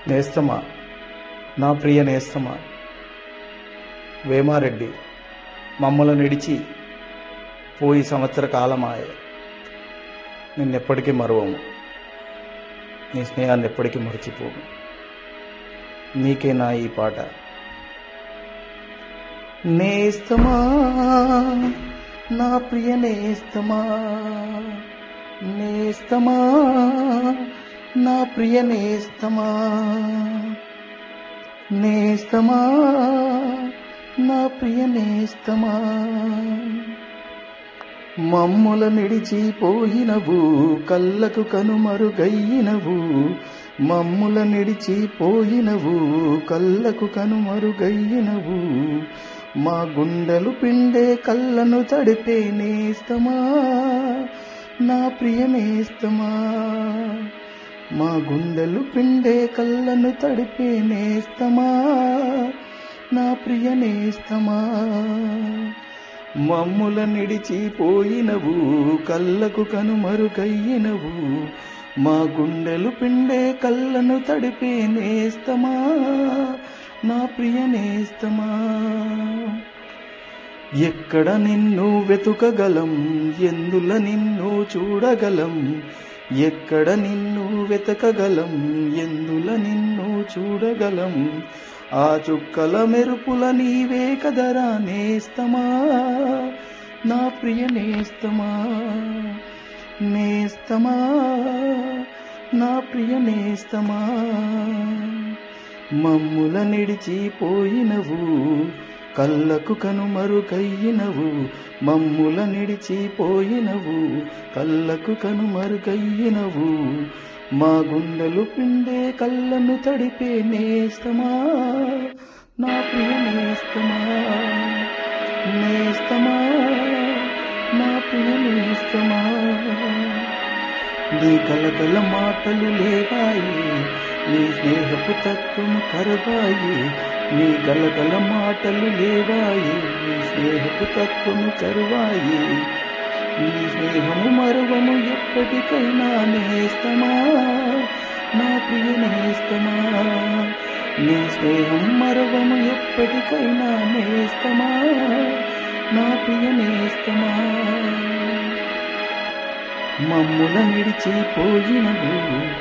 నేస్తమా, నా ప్రియ నేస్తమా, వేమారెడ్డి మమ్మల నిడిచి పోయి సంవత్సర కాలమాయే. నిన్నెప్పటికీ మరువము, నీ స్నేహాన్ని ఎప్పటికీ మరచిపోము. నీకే నా ఈ పాట. నేస్తమా, నా ప్రియ నేస్తమా, నేస్తమా, నా ప్రియ నేస్తమా, నేస్తమా, నా ప్రియ నేస్తమా, మమ్ముల నిడిచిపోయినవు కళ్ళకు కనుమరుగయ్యినవు, మమ్ముల నిడిచిపోయినవు కళ్ళకు కనుమరుగయ్యినవు, మా గుండెలు పిండే కళ్ళను తడిపే నేస్తమా, నా ప్రియ నేస్తమా, మా గుండెలు పిండే కళ్ళను తడిపే నేస్తమా, నా ప్రియ నేస్తమా, మమ్ముల నిడిచిపోయినవు కళ్ళకు కనుమరుగయ్యినవు, మా గుండెలు పిండే కళ్ళను తడిపే నేస్తమా, నా ప్రియ నేస్తమా. ఎక్కడ నిన్ను వెతుకగలం, ఎందుల నిన్ను చూడగలం, ఎక్కడ నిన్ను వెతకగలం, ఎందుల నిన్ను చూడగలం, ఆ చుక్కల మెరుపుల నీవే కదరా నేస్తమా, నా ప్రియ నేస్తమా, నేస్తమా, నా ప్రియ నేస్తమా, మమ్ముల నిడిచిపోయినవు కళ్ళకు కనుమరుగయ్యినవు, మమ్ముల నిడిచిపోయినవు కళ్ళకు కనుమరుగయ్యినవు, మా గుండెలు పిండే కళ్ళను తడిపే నేస్తమా, నా ప్రియ నేస్తమా, నేస్తమా, నా ప్రియ నేస్తమా. నీ కలకల మాటలు లేవాయి, నీ స్నేహపు తత్వము కరువాయి, నీ గలగల మాటలు లేవాయి, నీ స్నేహపు తత్వము కరువాయి, నీ స్నేహము మరువము ఎప్పటికైనా నేస్తమా, నా ప్రియ నేస్తమా, నీ స్నేహం మరువము ఎప్పటికైనా నేస్తమా, నా ప్రియ నేస్తమా. మమ్ముల నిడిచిపోయినవు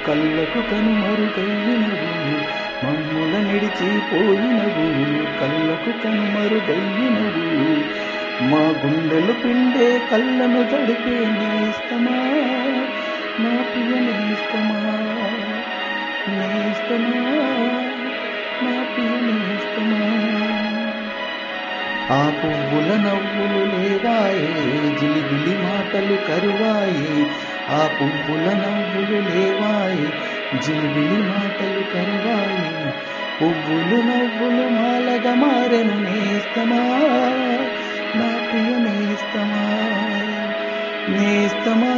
కళ్ళకు కనుమరుగయ్యినవు, మమ్ముల నిడిచిపోయినవు కళ్ళకు కనుమరుగయ్యినవు, మా గుండెలు పిండే కళ్ళను తడిపే నేస్తమా, నా ప్రియ నేస్తమా, నేస్తమా, నా ప్రియ నేస్తమా. ఆ పువ్వుల నవ్వులు లేవాయే, జిలిబిలి మాటలు కరువాయే, ఆ పువ్వుల నవ్వులు లేవాయే, జిలిబిలి మాటలు కరువాయే, పువ్వులు నవ్వులు మాలగా మారెను నేస్తమా, నా ప్రియ నేస్తమా, నేస్తమా,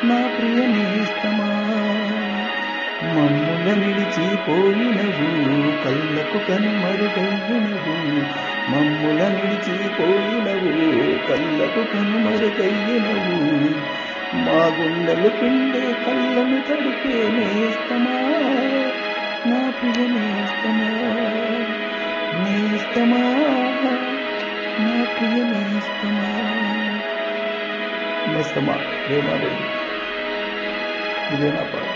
నా ప్రియ నేస్తమా, మమ్ముల నిడిచిపోయినవు కళ్ళకు కనుమరుగయ్యినవు, మమ్ముల నిడిచిపోయినవు కళ్ళకు కనుమరుగయ్యినవు, మా గుండెలు పిండే కళ్ళను తడిపే నేస్తమా, నా ప్రియ నేస్తమా, నేస్తమా, నా ప్రియ నేస్తమా. నేస్తమా, వేమారెడ్డి. ఇదే నా పాట.